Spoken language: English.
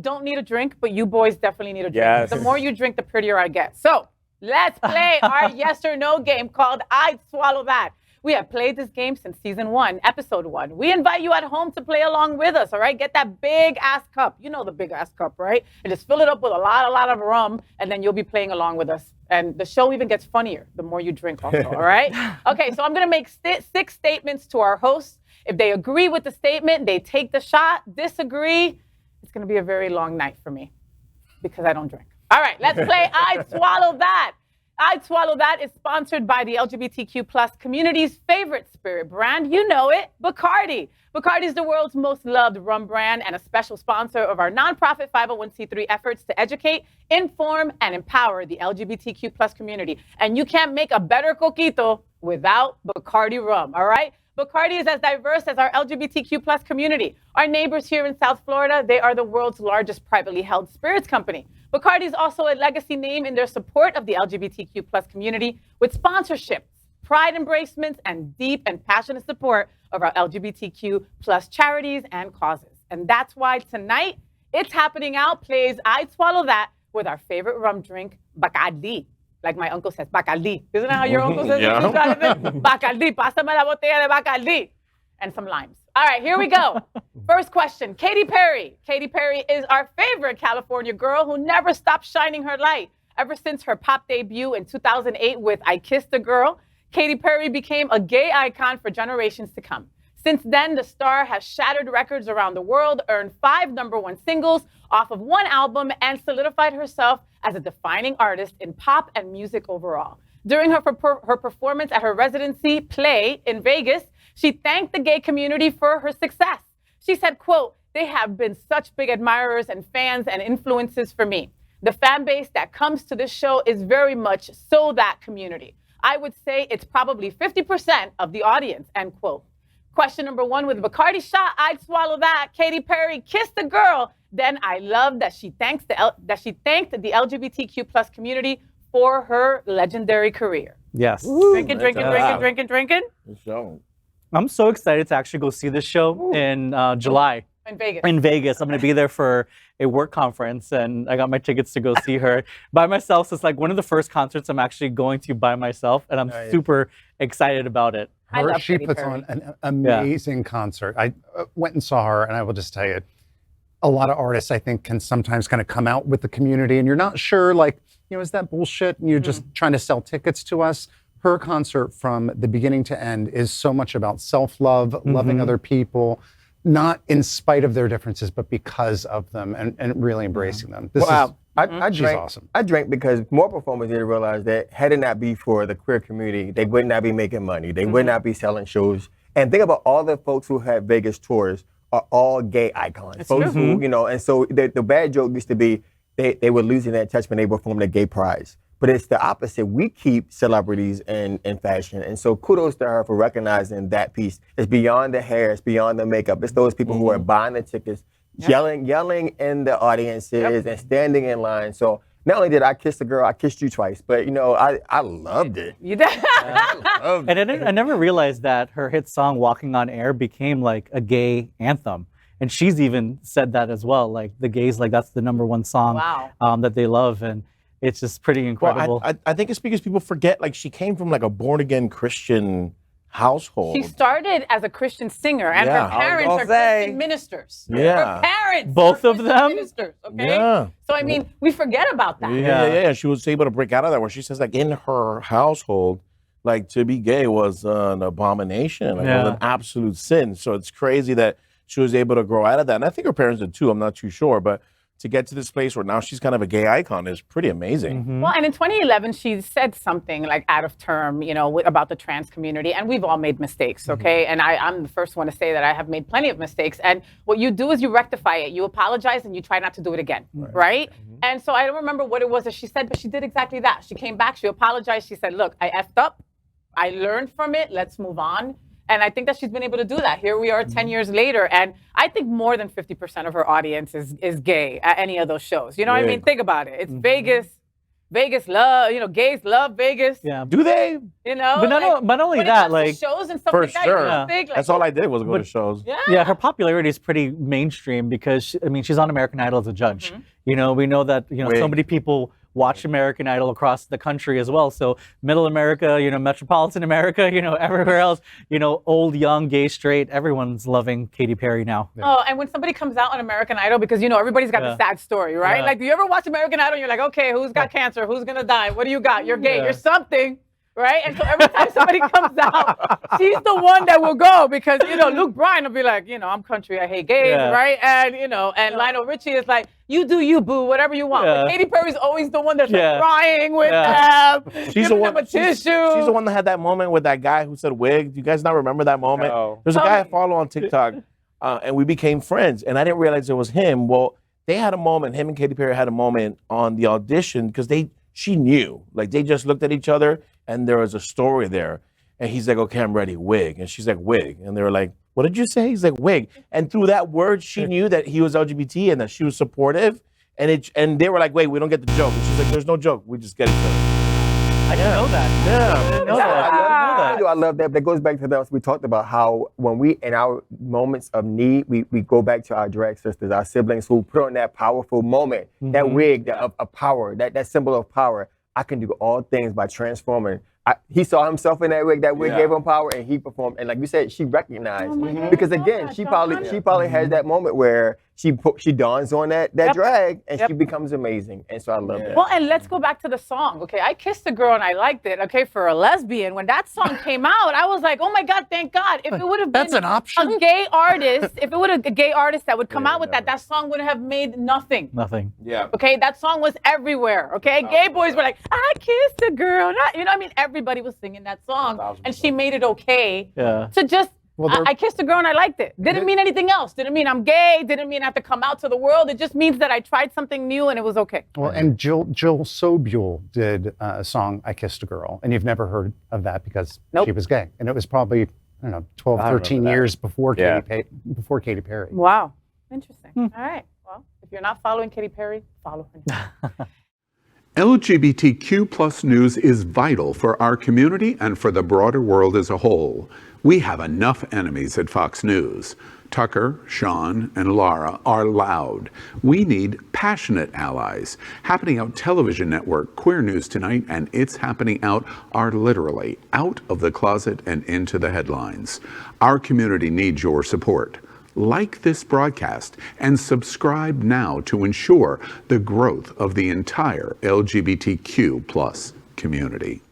don't need a drink, but you boys definitely need a drink. Yes. The more you drink, the prettier I get. So let's play our yes or no game called I'd Swallow That. We have played this game since season 1, episode 1. We invite you at home to play along with us, all right? Get that big ass cup. You know the big ass cup, right? And just fill it up with a lot of rum, and then you'll be playing along with us. And the show even gets funnier the more you drink also, all right? Okay, so I'm gonna make 6 statements to our hosts. If they agree with the statement, they take the shot. Disagree, it's gonna be a very long night for me because I don't drink. All right, let's play I'd Swallow That. I'd Swallow That is sponsored by the LGBTQ plus community's favorite spirit brand. You know it, Bacardi. Bacardi is the world's most loved rum brand and a special sponsor of our nonprofit 501c3 efforts to educate, inform, and empower the LGBTQ plus community. And you can't make a better coquito without Bacardi rum, all right? Bacardi is as diverse as our LGBTQ plus community. Our neighbors here in South Florida, they are the world's largest privately held spirits company. Bacardi is also a legacy name in their support of the LGBTQ plus community with sponsorships, pride embracements, and deep and passionate support of our LGBTQ plus charities and causes. And that's why tonight, It's Happening Out plays I'd Swallow That with our favorite rum drink, Bacardi. Like my uncle says, Bacardi. Isn't that how your uncle says Yeah. it? Bacardi, pásame la botella de Bacardi. And some limes. All right, here we go. First question, Katy Perry. Katy Perry is our favorite California girl who never stopped shining her light. Ever since her pop debut in 2008 with I Kissed a Girl, Katy Perry became a gay icon for generations to come. Since then, the star has shattered records around the world, earned 5 #1 singles off of 1 album, and solidified herself as a defining artist in pop and music overall. During her performance at her residency play in Vegas, she thanked the gay community for her success. She said, quote, "They have been such big admirers and fans and influences for me. The fan base that comes to this show is very much so that community. I would say it's probably 50% of the audience," end quote. Question number 1 with Bacardi shot, I'd swallow that. Katy Perry kissed the girl. Then I love that she thanked the LGBTQ plus community for her legendary career. Yes. Drinking. So, I'm so excited to actually go see this show in July. In Vegas. In Vegas. I'm going to be there for a work conference, and I got my tickets to go see her by myself. So it's like one of the first concerts I'm actually going to by myself, and I'm super excited about it. She puts on an amazing concert. I went and saw her, and I will just tell you, a lot of artists, I think, can sometimes kind of come out with the community, and you're not sure, like, is that bullshit? And you're just trying to sell tickets to us. Her concert from the beginning to end is so much about self-love, loving other people, not in spite of their differences, but because of them, and really embracing them. She's awesome. I drank because more performers need to realize that had it not be for the queer community, they would not be making money. They would not be selling shows. And think about all the folks who have Vegas tours are all gay icons. That's folks true. who, and so the bad joke used to be they were losing that touch when they performed the gay prize. But it's the opposite. We keep celebrities in fashion. And so kudos to her for recognizing that piece. It's beyond the hair, it's beyond the makeup. It's those people who are buying the tickets, yelling in the audiences and standing in line. So not only did I kiss the girl, I kissed you twice. But I loved it. You did. And I never realized that her hit song "Walking on Air" became like a gay anthem, and she's even said that as well. Like the gays, like that's the #1 song that they love, and it's just pretty incredible. well, I think it's because people forget, like, she came from like a born again Christian household. She started as a Christian singer, and her parents are Christian ministers. Yeah. Her parents Both are of Christian them? ministers, okay? Yeah. So, I mean, we forget about that. Yeah. She was able to break out of that, where she says, like, in her household, like, to be gay was an abomination. Like, it was an absolute sin. So it's crazy that she was able to grow out of that. And I think her parents did too. I'm not too sure. But to get to this place where now she's kind of a gay icon is pretty amazing. Well, and in 2011, she said something like out of term, about the trans community. And we've all made mistakes, okay? And I'm the first one to say that I have made plenty of mistakes. And what you do is you rectify it. You apologize and you try not to do it again, right? And so I don't remember what it was that she said, but she did exactly that. She came back, she apologized. She said, look, I effed up. I learned from it. Let's move on. And I think that she's been able to do that. Here we are 10 years later, and I think more than 50% of her audience is gay at any of those shows. You know what I mean? Think about it. It's Vegas, Vegas love, gays love Vegas. Yeah. Do they? You know, But not only when it that, comes to like shows and stuff For like that, sure. you think, like, That's all I did was go to shows. yeah, her popularity is pretty mainstream because she's on American Idol as a judge. We know that so many people watch American Idol across the country as well. So Middle America, Metropolitan America, everywhere else, old, young, gay, straight, everyone's loving Katy Perry now. Yeah. Oh, and when somebody comes out on American Idol, because everybody's got the sad story, right? Yeah. Like, do you ever watch American Idol and you're like, okay, who's got cancer? Who's gonna die? What do you got? You're gay. You're something. Right? And so every time somebody comes out, she's the one that will go because, Luke Bryan will be like, I'm country, I hate gays, right? And, and Lionel Richie is like, you do you, boo, whatever you want. But Katy Perry's always the one that's like crying with them. She's the one. She's the one that had that moment with that guy who said wig. Do you guys not remember that moment? No. There's a guy I follow on TikTok, and we became friends, and I didn't realize it was him. Well, they had a moment. Him and Katy Perry had a moment on the audition because she knew. Like, they just looked at each other, and there was a story there. And he's like, okay, I'm ready, wig. And she's like, wig. And they were like, what did you say? He's like, wig. And through that word, she knew that he was LGBT and that she was supportive. And they were like, wait, we don't get the joke. And she's like, there's no joke. We just get each other. I didn't know that. Yeah. I didn't know that. I love that. That goes back to that we talked about how when we, in our moments of need, we go back to our drag sisters, our siblings who put on that powerful moment, that wig of power, that symbol of power. I can do all things by transforming. He saw himself in that wig gave him power, and he performed. And like you said, she recognized because again, she probably has that moment where she dons on that drag, and she becomes amazing. And so I love that. Well, and let's go back to the song. Okay, I kissed a girl and I liked it. Okay, for a lesbian, when that song came out, I was like, oh my God, thank God. If it would have been an option. a gay artist, if it would have a gay artist that would come out with that song would have made nothing. Nothing. Yeah. Okay, that song was everywhere. Okay, gay boys were like, I kissed a girl. Everybody was singing that song, and she made it okay to just. I kissed a girl and I liked it. Didn't mean anything else. Didn't mean I'm gay. Didn't mean I have to come out to the world. It just means that I tried something new and it was okay. Well, and Jill Sobule did a song, I Kissed a Girl, and you've never heard of that because she was gay. And it was probably, I don't know, 12, 13 years before Katy Perry. Wow. Interesting. All right. Well, if you're not following Katy Perry, follow her. LGBTQ plus news is vital for our community and for the broader world as a whole. We have enough enemies at Fox News. Tucker, Sean, and Laura are loud. We need passionate allies. Happening Out Television Network, Queer News Tonight, and It's Happening Out are literally out of the closet and into the headlines. Our community needs your support. Like this broadcast and subscribe now to ensure the growth of the entire LGBTQ plus community.